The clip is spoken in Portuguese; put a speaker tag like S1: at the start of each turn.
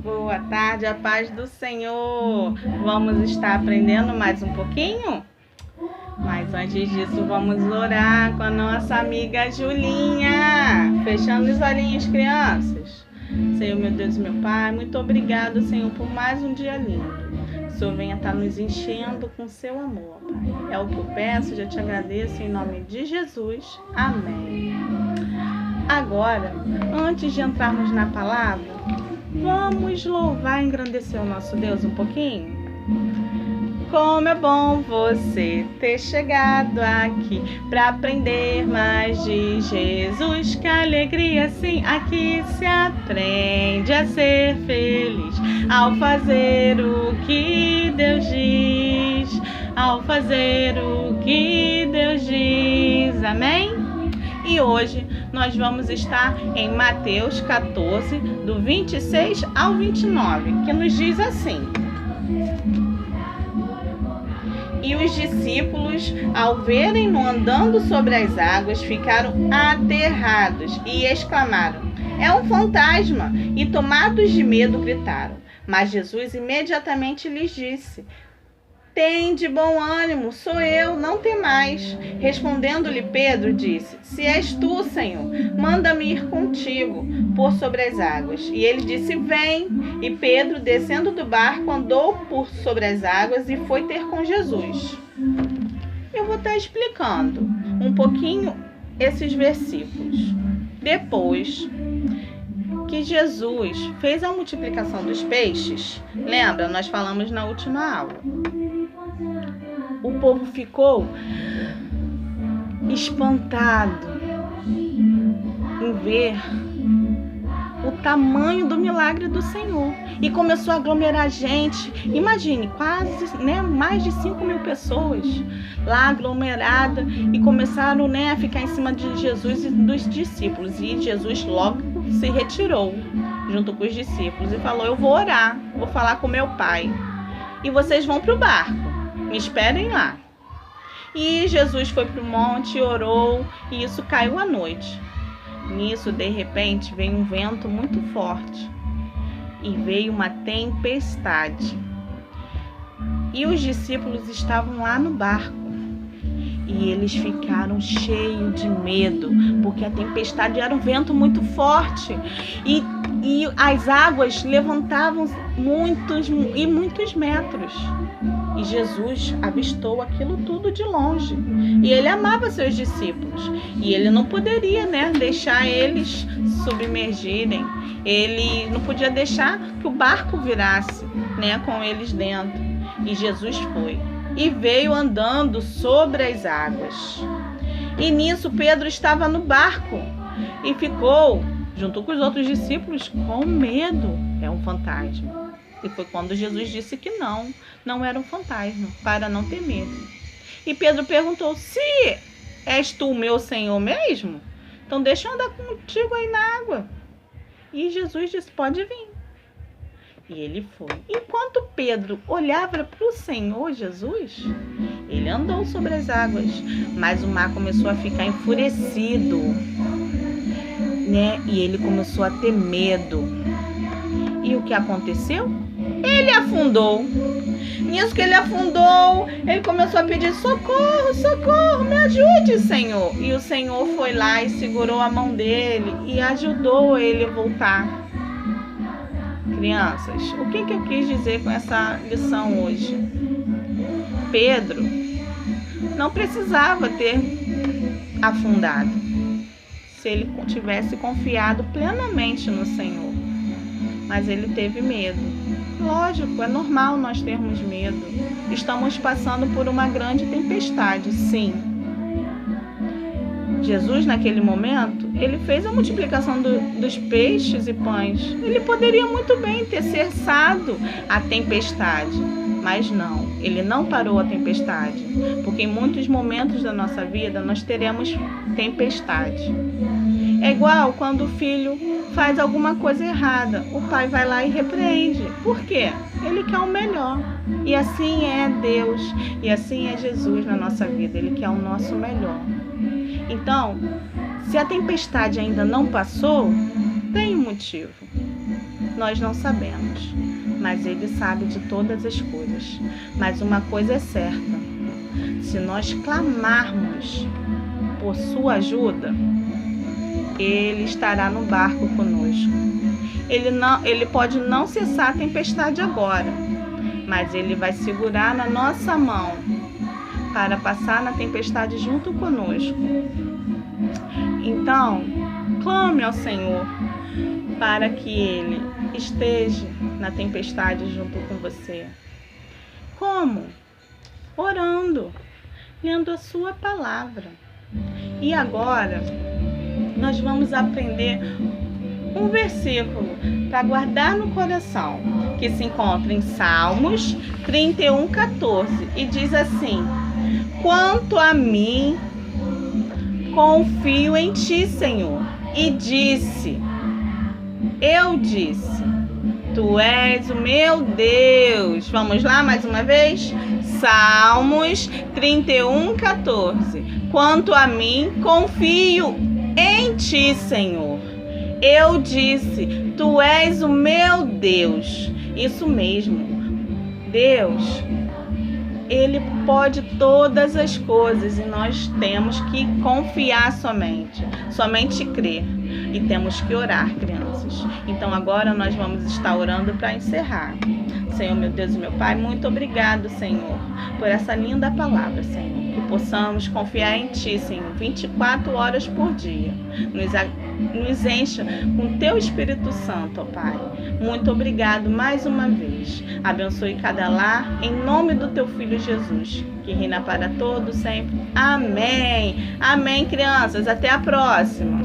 S1: Boa tarde, a paz do Senhor. Vamos estar aprendendo mais um pouquinho? Mas antes disso, vamos orar com a nossa amiga Julinha. Fechando os olhinhos, crianças. Senhor, meu Deus e meu Pai, muito obrigado, Senhor, por mais um dia lindo. Que o Senhor venha estar nos enchendo com seu amor, Pai. É o que eu peço, já te agradeço em nome de Jesus. Amém. Agora, antes de entrarmos na palavra, vamos louvar e engrandecer o nosso Deus um pouquinho? Como é bom você ter chegado aqui para aprender mais de Jesus. Que alegria, sim, aqui se aprende a ser feliz ao fazer o que Deus diz, ao fazer o que Deus diz. Amém? E hoje nós vamos estar em Mateus 14, do 26 ao 29, que nos diz assim: E os discípulos, ao verem-no andando sobre as águas, ficaram aterrados e exclamaram: É um fantasma! E tomados de medo gritaram. Mas Jesus imediatamente lhes disse: Tende bom ânimo, sou eu, não temais. Respondendo-lhe Pedro, disse: Se és tu, Senhor, manda-me ir contigo por sobre as águas. E ele disse: Vem. E Pedro, descendo do barco, andou por sobre as águas e foi ter com Jesus. Eu vou estar explicando um pouquinho esses versículos. Depois que Jesus fez a multiplicação dos peixes, lembra? Nós falamos na última aula. O povo ficou espantado em ver o tamanho do milagre do Senhor. E começou a aglomerar gente. Imagine, quase, mais de 5.000 pessoas lá aglomerada. E começaram, a ficar em cima de Jesus e dos discípulos. E Jesus logo se retirou junto com os discípulos e falou: Eu vou orar, vou falar com meu pai. E vocês vão para o barco. Me esperem lá. E Jesus foi para o monte, orou, e isso caiu à noite. Nisso, de repente, veio um vento muito forte e veio uma tempestade. E os discípulos estavam lá no barco e eles ficaram cheios de medo, porque a tempestade era um vento muito forte e as águas levantavam muitos metros. E Jesus avistou aquilo tudo de longe. E ele amava seus discípulos. E ele não poderia, deixar eles submergirem. Ele não podia deixar que o barco virasse, com eles dentro. E Jesus foi. E veio andando sobre as águas. E nisso Pedro estava no barco. E ficou, junto com os outros discípulos, com medo. É um fantasma. E foi quando Jesus disse que não era um fantasma, para não ter medo. E Pedro perguntou: Se és tu meu Senhor mesmo, então deixa eu andar contigo aí na água. E Jesus disse: Pode vir. E ele foi. Enquanto Pedro olhava para o Senhor Jesus, ele andou sobre as águas, mas o mar começou a ficar enfurecido, E ele começou a ter medo. E o que aconteceu? Ele afundou. Nisso que ele afundou, ele começou a pedir: Socorro, socorro, me ajude, Senhor. E o Senhor foi lá e segurou a mão dele e ajudou ele a voltar. Crianças, o que eu quis dizer com essa lição hoje? Pedro não precisava ter afundado se ele tivesse confiado plenamente no Senhor. Mas ele teve medo. Lógico, é normal nós termos medo. Estamos passando por uma grande tempestade, sim. Jesus, naquele momento, ele fez a multiplicação dos peixes e pães. Ele poderia muito bem ter cessado a tempestade, mas não. Ele não parou a tempestade, porque em muitos momentos da nossa vida nós teremos tempestade. É igual quando o filho faz alguma coisa errada, o pai vai lá e repreende. Por quê? Ele quer o melhor. E assim é Deus, e assim é Jesus na nossa vida. Ele quer o nosso melhor. Então, se a tempestade ainda não passou, tem um motivo. nós não sabemos, mas Ele sabe de todas as coisas. Mas uma coisa é certa: se nós clamarmos por sua ajuda, Ele estará no barco conosco. Ele pode não cessar a tempestade agora, mas Ele vai segurar na nossa mão para passar na tempestade junto conosco. Então, clame ao Senhor para que Ele esteja na tempestade junto com você. Como? Orando, lendo a sua palavra. E agora, nós vamos aprender um versículo para guardar no coração, que se encontra em Salmos 31:14, e diz assim: quanto a mim, confio em ti, Senhor, e eu disse, tu és o meu Deus. Vamos lá mais uma vez? Salmos 31:14. Quanto a mim, confio em ti, Senhor. Eu disse, tu és o meu Deus. Isso mesmo. Deus, Ele pode todas as coisas e nós temos que confiar somente crer. E temos que orar, crianças. Então agora nós vamos estar orando para encerrar. Senhor, meu Deus e meu Pai, muito obrigado, Senhor, por essa linda palavra, Senhor. Que possamos confiar em Ti, Senhor, 24 horas por dia. Nos encha com Teu Espírito Santo, ó Pai. Muito obrigado mais uma vez. Abençoe cada lar, em nome do Teu Filho Jesus, que reina para todos sempre. Amém. Amém, crianças. Até a próxima.